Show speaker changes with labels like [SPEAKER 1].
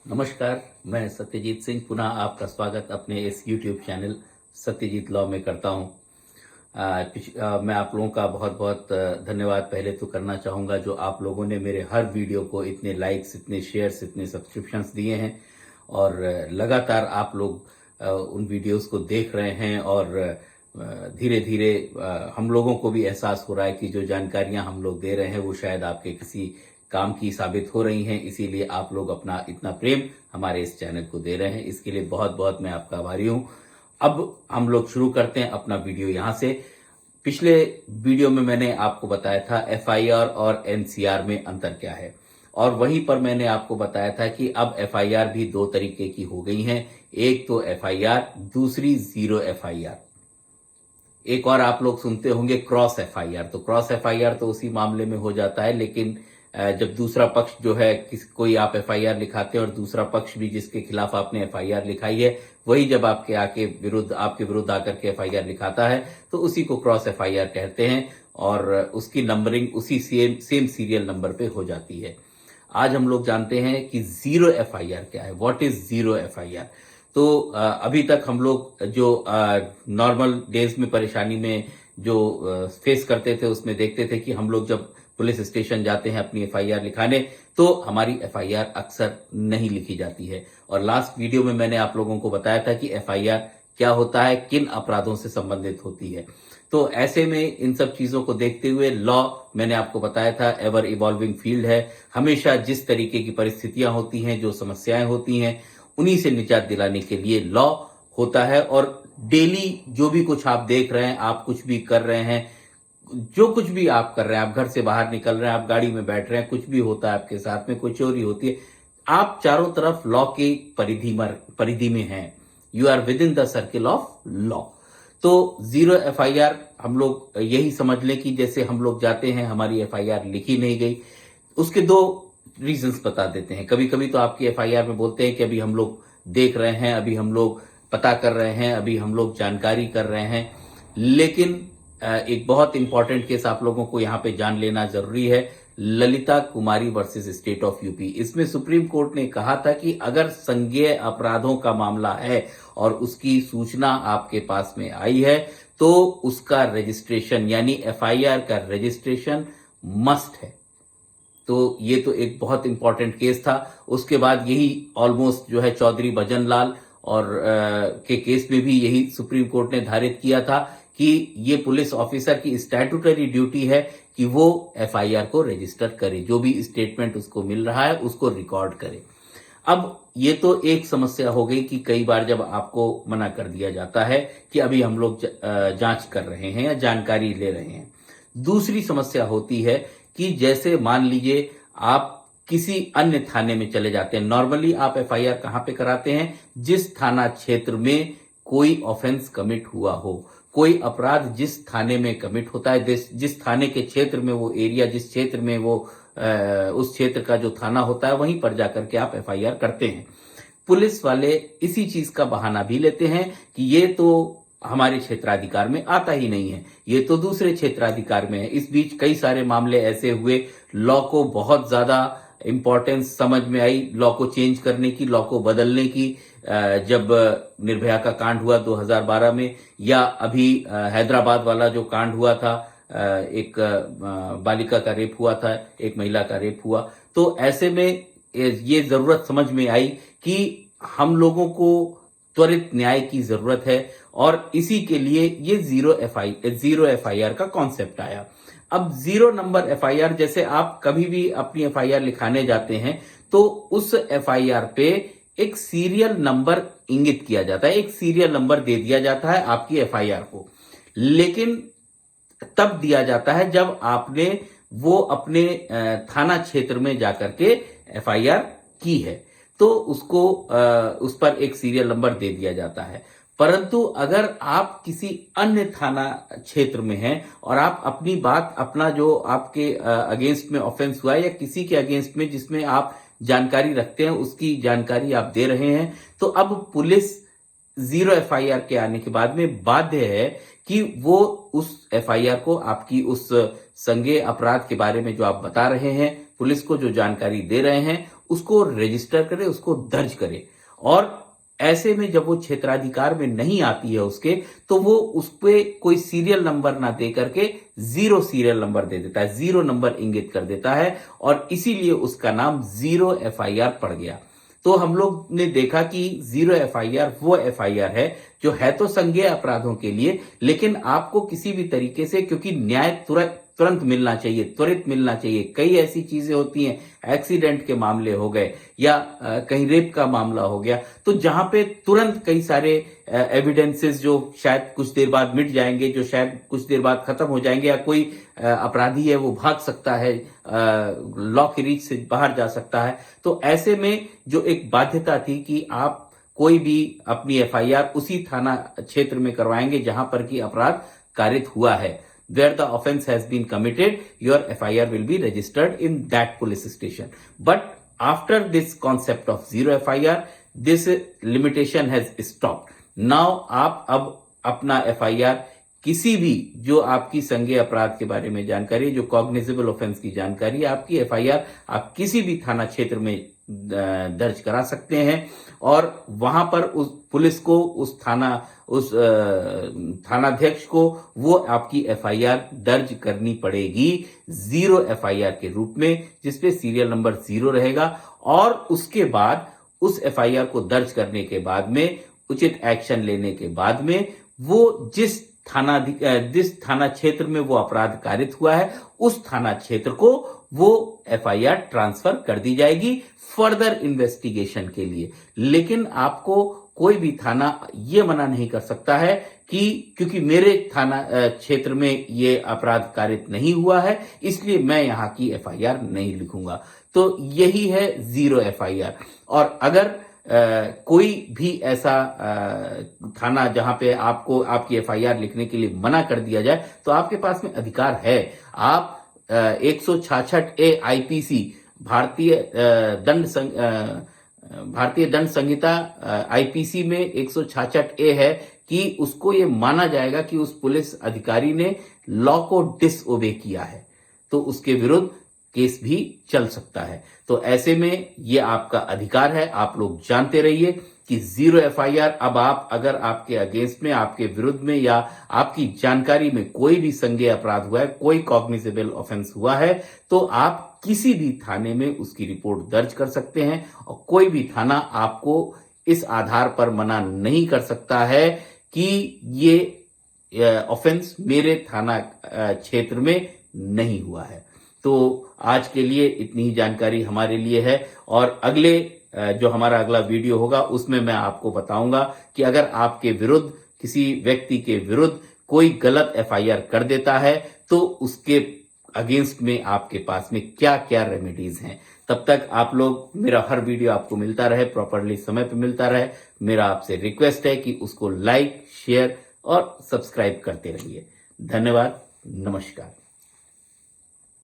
[SPEAKER 1] नमस्कार, मैं सत्यजीत सिंह पुनः आपका स्वागत अपने इस YouTube चैनल सत्यजीत लॉ में करता हूं। मैं आप लोगों का बहुत बहुत धन्यवाद पहले तो करना चाहूँगा जो आप लोगों ने मेरे हर वीडियो को इतने लाइक्स, इतने शेयर्स, इतने सब्सक्रिप्शंस दिए हैं और लगातार आप लोग उन वीडियोस को देख रहे हैं और धीरे धीरे हम लोगों को भी एहसास हो रहा है कि जो जानकारियां हम लोग दे रहे हैं वो शायद आपके किसी काम की साबित हो रही हैं, इसीलिए आप लोग अपना इतना प्रेम हमारे इस चैनल को दे रहे हैं। इसके लिए बहुत बहुत मैं आपका आभारी हूं। अब हम लोग शुरू करते हैं अपना वीडियो यहां से। पिछले वीडियो में मैंने आपको बताया था एफआईआर और एनसीआर में अंतर क्या है, और वहीं पर मैंने आपको बताया था कि अब एफआईआर भी दो तरीके की हो गई हैं। एक तो एफआईआर, दूसरी जीरो एफआईआर। एक और आप लोग सुनते होंगे क्रॉस एफआईआर। तो क्रॉस एफआईआर तो उसी मामले में हो जाता है, लेकिन जब दूसरा पक्ष जो है कोई आप एफआईआर लिखाते हैं और दूसरा पक्ष भी जिसके खिलाफ आपने एफआईआर लिखाई है वही जब आपके विरुद्ध आकर के एफआईआर लिखाता है तो उसी को क्रॉस एफआईआर कहते हैं और उसकी नंबरिंग उसी सेम सीरियल नंबर पे हो जाती है। आज हम लोग जानते हैं कि जीरो एफआईआर क्या है, व्हाट इज जीरो एफआईआर। तो अभी तक हम लोग जो नॉर्मल डेज में परेशानी में जो फेस करते थे उसमें देखते थे कि हम लोग जब पुलिस स्टेशन जाते हैं अपनी एफआईआर लिखाने तो हमारी एफआईआर अक्सर नहीं लिखी जाती है। और लास्ट वीडियो में मैंने आप लोगों को बताया था कि एफआईआर क्या होता है, किन अपराधों से संबंधित होती है। तो ऐसे में इन सब चीजों को देखते हुए लॉ, मैंने आपको बताया था, एवर इवॉल्विंग फील्ड है। हमेशा जिस तरीके की परिस्थितियां होती हैं, जो समस्याएं होती हैं, उन्हीं से निजात दिलाने के लिए लॉ होता है। और डेली जो भी कुछ आप देख रहे हैं, आप कुछ भी कर रहे हैं, जो कुछ भी आप कर रहे हैं, आप घर से बाहर निकल रहे हैं, आप गाड़ी में बैठ रहे हैं, कुछ भी होता है आपके साथ में, कोई चोरी होती है, आप चारों तरफ लॉ की परिधि में हैं। You are within the circle of law. तो जीरो एफआईआर हम लोग यही समझ लें कि जैसे हम लोग जाते हैं, हमारी एफआईआर लिखी नहीं गई। उसके दो रीजंस बता देते हैं। कभी कभी तो आपकी एफआईआर में बोलते हैं कि अभी हम लोग देख रहे हैं, अभी हम लोग पता कर रहे हैं, अभी हम लोग जानकारी कर रहे हैं। लेकिन एक बहुत इंपॉर्टेंट केस आप लोगों को यहां पे जान लेना जरूरी है, ललिता कुमारी वर्सेस स्टेट ऑफ यूपी। इसमें सुप्रीम कोर्ट ने कहा था कि अगर संज्ञेय अपराधों का मामला है और उसकी सूचना आपके पास में आई है तो उसका रजिस्ट्रेशन यानी एफआईआर का रजिस्ट्रेशन मस्ट है। तो ये तो एक बहुत इंपॉर्टेंट केस था। उसके बाद यही ऑलमोस्ट जो है चौधरी भजन लाल और के केस में भी यही सुप्रीम कोर्ट ने धारित किया था कि ये पुलिस ऑफिसर की स्टैट्यूटरी ड्यूटी है कि वो एफआईआर को रजिस्टर करे, जो भी स्टेटमेंट उसको मिल रहा है उसको रिकॉर्ड करे। अब ये तो एक समस्या हो गई कि कई बार जब आपको मना कर दिया जाता है कि अभी हम लोग जांच कर रहे हैं या जानकारी ले रहे हैं। दूसरी समस्या होती है कि जैसे मान लीजिए आप किसी अन्य थाने में चले जाते हैं। नॉर्मली आप एफआईआर कहां पे कराते हैं? जिस थाना क्षेत्र में कोई ऑफेंस कमिट हुआ हो, कोई अपराध जिस थाने में कमिट होता है, जिस थाने के क्षेत्र में वो एरिया, जिस क्षेत्र में वो उस क्षेत्र का जो थाना होता है वहीं पर जाकर के आप एफआईआर करते हैं। पुलिस वाले इसी चीज का बहाना भी लेते हैं कि ये तो हमारे क्षेत्राधिकार में आता ही नहीं है, ये तो दूसरे क्षेत्राधिकार में है। इस बीच कई सारे मामले ऐसे हुए, लॉ को बहुत ज्यादा इंपॉर्टेंस समझ में आई, लॉ को चेंज करने की, लॉ को बदलने की। जब निर्भया का कांड हुआ 2012 में, या अभी हैदराबाद वाला जो कांड हुआ था, एक बालिका का रेप हुआ था, एक महिला का रेप हुआ, तो ऐसे में ये जरूरत समझ में आई कि हम लोगों को त्वरित न्याय की जरूरत है और इसी के लिए ये जीरो एफआईआर का कॉन्सेप्ट आया। अब जीरो नंबर एफआईआर, जैसे आप कभी भी अपनी एफआईआर लिखाने जाते हैं तो उस एफआईआर पे एक सीरियल नंबर इंगित किया जाता है, एक सीरियल नंबर दे दिया जाता है आपकी एफआईआर को। लेकिन तब दिया जाता है जब आपने वो अपने थाना क्षेत्र में जाकर के एफआईआर की है, तो उसको उस पर एक सीरियल नंबर दे दिया जाता है। परंतु अगर आप किसी अन्य थाना क्षेत्र में हैं और आप अपनी बात, अपना जो आपके अगेंस्ट में ऑफेंस हुआ है या किसी के अगेंस्ट में जिसमें आप जानकारी रखते हैं उसकी जानकारी आप दे रहे हैं, तो अब पुलिस जीरो एफआईआर के आने के बाद में बाध्य है कि वो उस एफआईआर को आपकी उस संज्ञेय अपराध के बारे में जो आप बता रहे हैं, पुलिस को जो जानकारी दे रहे हैं, उसको रजिस्टर करे, उसको दर्ज करे। और ऐसे में जब वो क्षेत्राधिकार में नहीं आती है उसके, तो वो उस पे कोई सीरियल नंबर ना दे करके 0 सीरियल नंबर दे देता है, 0 नंबर इंगित कर देता है, और इसीलिए उसका नाम 0 एफआईआर पड़ गया। तो हम लोग ने देखा कि 0 एफआईआर वो एफआईआर है जो है तो संज्ञेय अपराधों के लिए, लेकिन आपको किसी भी तरीके से, क्योंकि न्याय तुरंत मिलना चाहिए, त्वरित मिलना चाहिए। कई ऐसी चीजें होती हैं, एक्सीडेंट के मामले हो गए या कहीं रेप का मामला हो गया, तो जहां पे तुरंत कई सारे एविडेंसेस जो शायद कुछ देर बाद मिट जाएंगे, जो शायद कुछ देर बाद खत्म हो जाएंगे, या कोई अपराधी है वो भाग सकता है, लॉ की रीच से बाहर जा सकता है। तो ऐसे में जो एक बाध्यता थी कि आप कोई भी अपनी एफआईआर उसी थाना क्षेत्र में करवाएंगे जहां पर कि अपराध कारित हुआ है, where the offense has been committed, your FIR will be registered in that police station. But after this concept of 0 FIR, this limitation has stopped. Now आप अब अपना FIR किसी भी जो आपकी संज्ञेय अपराध के बारे में जानकारी, जो कॉग्निजेबल ऑफेंस की जानकारी, आपकी FIR आप किसी भी थाना क्षेत्र में दर्ज करा सकते हैं, और वहां पर उस पुलिस को, उस थानाध्यक्ष को वो आपकी एफआईआर दर्ज करनी पड़ेगी 0 एफआईआर के रूप में, जिसपे सीरियल नंबर 0 रहेगा। और उसके बाद उस एफआईआर को दर्ज करने के बाद में, उचित एक्शन लेने के बाद में, वो जिस थाना क्षेत्र में वो अपराध कारित हुआ है, उस थाना क्षेत्र को वो एफआईआर ट्रांसफर कर दी जाएगी फर्दर इन्वेस्टिगेशन के लिए। लेकिन आपको कोई भी थाना ये मना नहीं कर सकता है कि क्योंकि मेरे थाना क्षेत्र में ये अपराध कारित नहीं हुआ है, इसलिए मैं यहां की एफआईआर नहीं लिखूंगा। तो यही है 0 एफआईआर। और अगर कोई भी ऐसा थाना जहां पे आपको आपकी एफआईआर लिखने के लिए मना कर दिया जाए, तो आपके पास में अधिकार है। आप 166A आईपीसी, भारतीय दंड संहिता आईपीसी में 166A है कि उसको ये माना जाएगा कि उस पुलिस अधिकारी ने लॉ को डिसओबे किया है, तो उसके विरुद्ध केस भी चल सकता है। तो ऐसे में ये आपका अधिकार है, आप लोग जानते रहिए कि 0 एफआईआर अब आप, अगर आपके अगेंस्ट में, आपके विरुद्ध में या आपकी जानकारी में कोई भी संज्ञेय अपराध हुआ है, कोई कॉग्निजेबल ऑफेंस हुआ है, तो आप किसी भी थाने में उसकी रिपोर्ट दर्ज कर सकते हैं, और कोई भी थाना आपको इस आधार पर मना नहीं कर सकता है कि ये ऑफेंस मेरे थाना क्षेत्र में नहीं हुआ है। तो आज के लिए इतनी ही जानकारी हमारे लिए है, और अगले जो हमारा अगला वीडियो होगा उसमें मैं आपको बताऊंगा कि अगर आपके विरुद्ध, किसी व्यक्ति के विरुद्ध कोई गलत एफआईआर कर देता है, तो उसके अगेंस्ट में आपके पास में क्या क्या रेमेडीज हैं। तब तक आप लोग, मेरा हर वीडियो आपको मिलता रहे, प्रॉपरली समय पे मिलता रहे, मेरा आपसे रिक्वेस्ट है कि उसको लाइक, शेयर और सब्सक्राइब करते रहिए। धन्यवाद, नमस्कार।